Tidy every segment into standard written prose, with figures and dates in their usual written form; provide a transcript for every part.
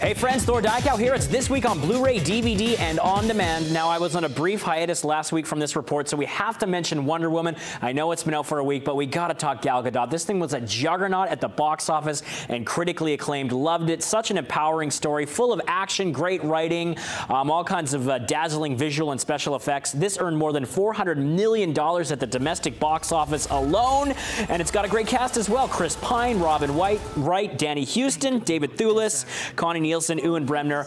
Hey friends, Thor here. It's This Week on Blu-ray, DVD, and on demand. Now, I was on a brief hiatus last week from this report, so we have to mention Wonder Woman. I know it's been out for a week, but we gotta talk Gal Gadot. This thing was a juggernaut at the box office and critically acclaimed. Loved it. Such an empowering story, full of action, great writing, all kinds of dazzling visual and special effects. This earned more than $400 million at the domestic box office alone, and it's got a great cast as well. Chris Pine, Robin Wright, Danny Houston, David Thewlis, Connie Nielsen, Ewan Bremner.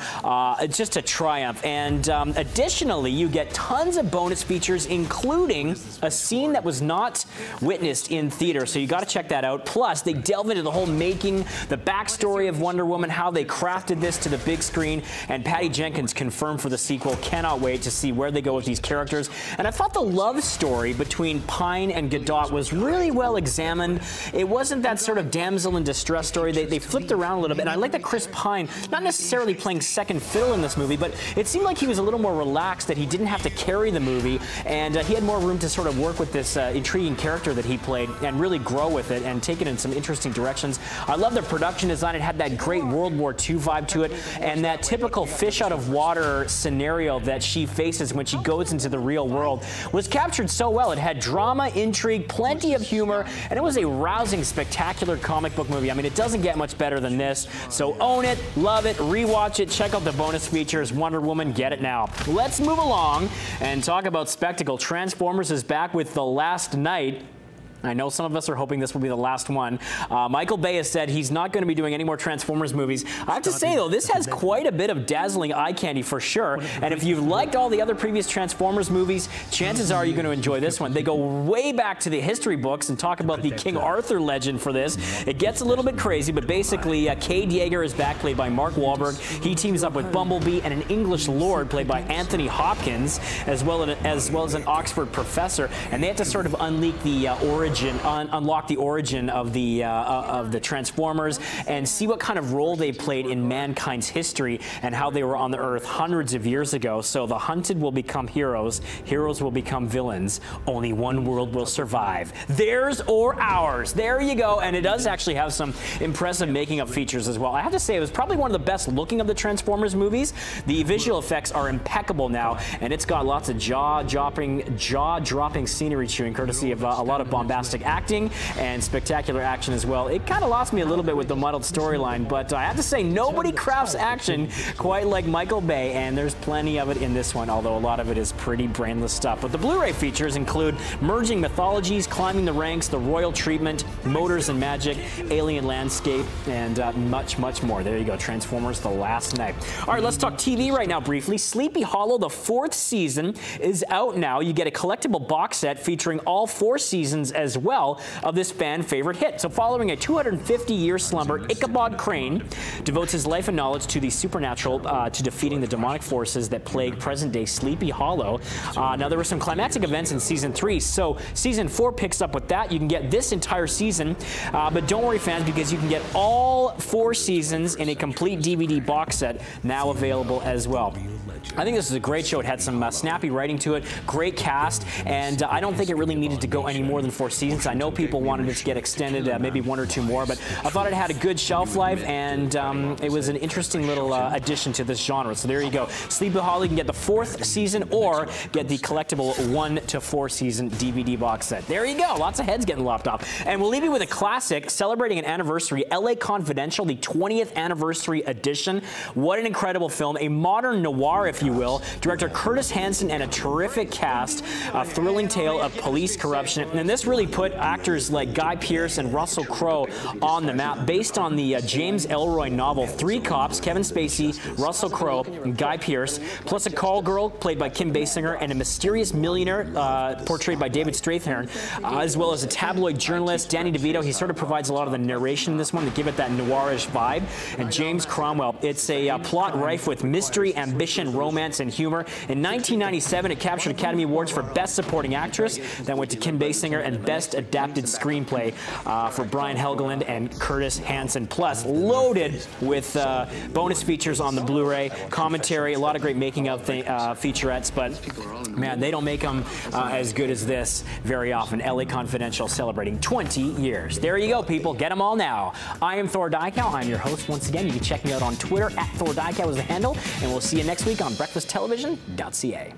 It's just a triumph. And additionally, you get tons of bonus features, including a scene that was not witnessed in theater. So you got to check that out. Plus, they delve into the whole making, the backstory of Wonder Woman, how they crafted this to the big screen. And Patty Jenkins confirmed for the sequel. Cannot wait to see where they go with these characters. And I thought the love story between Pine and Gadot was really well examined. It wasn't that sort of damsel in distress story. They flipped around a little bit. And I like that Chris Pine, not necessarily playing second fiddle in this movie, but it seemed like he was a little more relaxed, that he didn't have to carry the movie, and he had more room to sort of work with this intriguing character that he played and really grow with it and take it in some interesting directions. I love the production design. It had that great World War II vibe to it, and that typical fish out of water scenario that she faces when she goes into the real world was captured so well. It had drama, intrigue, plenty of humor, and it was a rousing, spectacular comic book movie. I mean, it doesn't get much better than this, so own it, love it, rewatch it, check out the bonus features. Wonder Woman, get it now. Let's move along and talk about spectacle. Transformers is back with The Last Night. I know some of us are hoping this will be the last one. Michael Bay has said he's not going to be doing any more Transformers movies. I have to say, though, this has quite a bit of dazzling eye candy for sure. And if you've liked all the other previous Transformers movies, chances are you're going to enjoy this one. They go way back to the history books and talk about the King Arthur legend for this. It gets a little bit crazy, but basically, Cade Yeager is back, played by Mark Wahlberg. He teams up with Bumblebee and an English lord, played by Anthony Hopkins, as well as an Oxford professor. And they have to sort of unleash the unlock the origin of the Transformers and see what kind of role they played in mankind's history and how they were on the Earth hundreds of years ago. So the hunted will become heroes, heroes will become villains. Only one world will survive, theirs or ours. There you go. And it does actually have some impressive making of features as well. I have to say, it was probably one of the best looking of the Transformers movies. The visual effects are impeccable now, and it's got lots of jaw-dropping scenery chewing, courtesy of a lot of bombastic acting and spectacular action as well. It kind of lost me a little bit with the muddled storyline, but I have to say, nobody crafts action quite like Michael Bay, and there's plenty of it in this one, although a lot of it is pretty brainless stuff. But the Blu-ray features include merging mythologies, climbing the ranks, the royal treatment, motors and magic, alien landscape, and much, much more. There you go, Transformers: The Last Night. All right, let's talk TV right now briefly. Sleepy Hollow, the 4th season, is out now. You get a collectible box set featuring all 4 seasons as well of this fan favorite hit. So following a 250-year slumber, Ichabod Crane devotes his life and knowledge to the supernatural, to defeating the demonic forces that plague present-day Sleepy Hollow. Now, there were some climactic events in season 3, so season 4 picks up with that. You can get this entire season, but don't worry, fans, because you can get all 4 seasons in a complete DVD box set, now available as well. I think this is a great show. It had some snappy writing to it, great cast, and I don't think it really needed to go any more than 4 seasons. I know people wanted it to get extended, maybe 1 or 2 more, but I thought it had a good shelf life, and it was an interesting little addition to this genre. So there you go. Sleepy Hollow, you can get the 4th season or get the collectible 1 to 4 season DVD box set. There you go. Lots of heads getting lopped off. And we'll leave you with a classic celebrating an anniversary, LA Confidential, the 20th anniversary edition. What an incredible film. A modern noir, if you will. Director Curtis Hanson and a terrific cast. A thrilling tale of police corruption. And this really put actors like Guy Pearce and Russell Crowe on the map, based on the James Ellroy novel. 3 cops, Kevin Spacey, Russell Crowe, and Guy Pearce, plus a call girl played by Kim Basinger, and a mysterious millionaire portrayed by David Strathairn, as well as a tabloid journalist, Danny DeVito. He sort of provides a lot of the narration in this one to give it that noirish vibe. And James Cromwell. It's a plot rife with mystery, ambition, romance, and humor. In 1997, it captured Academy Awards for Best Supporting Actress. That went to Kim Basinger, and Best Adapted Screenplay for Brian Helgeland and Curtis Hanson. Plus, loaded with bonus features on the Blu-ray, commentary, a lot of great making-of featurettes, but man, they don't make them as good as this very often. LA Confidential celebrating 20 years. There you go, people. Get them all now. I am Thor Dykow. I'm your host once again. You can check me out on Twitter @ThorDykow is the handle, and we'll see you next week on breakfasttelevision.ca.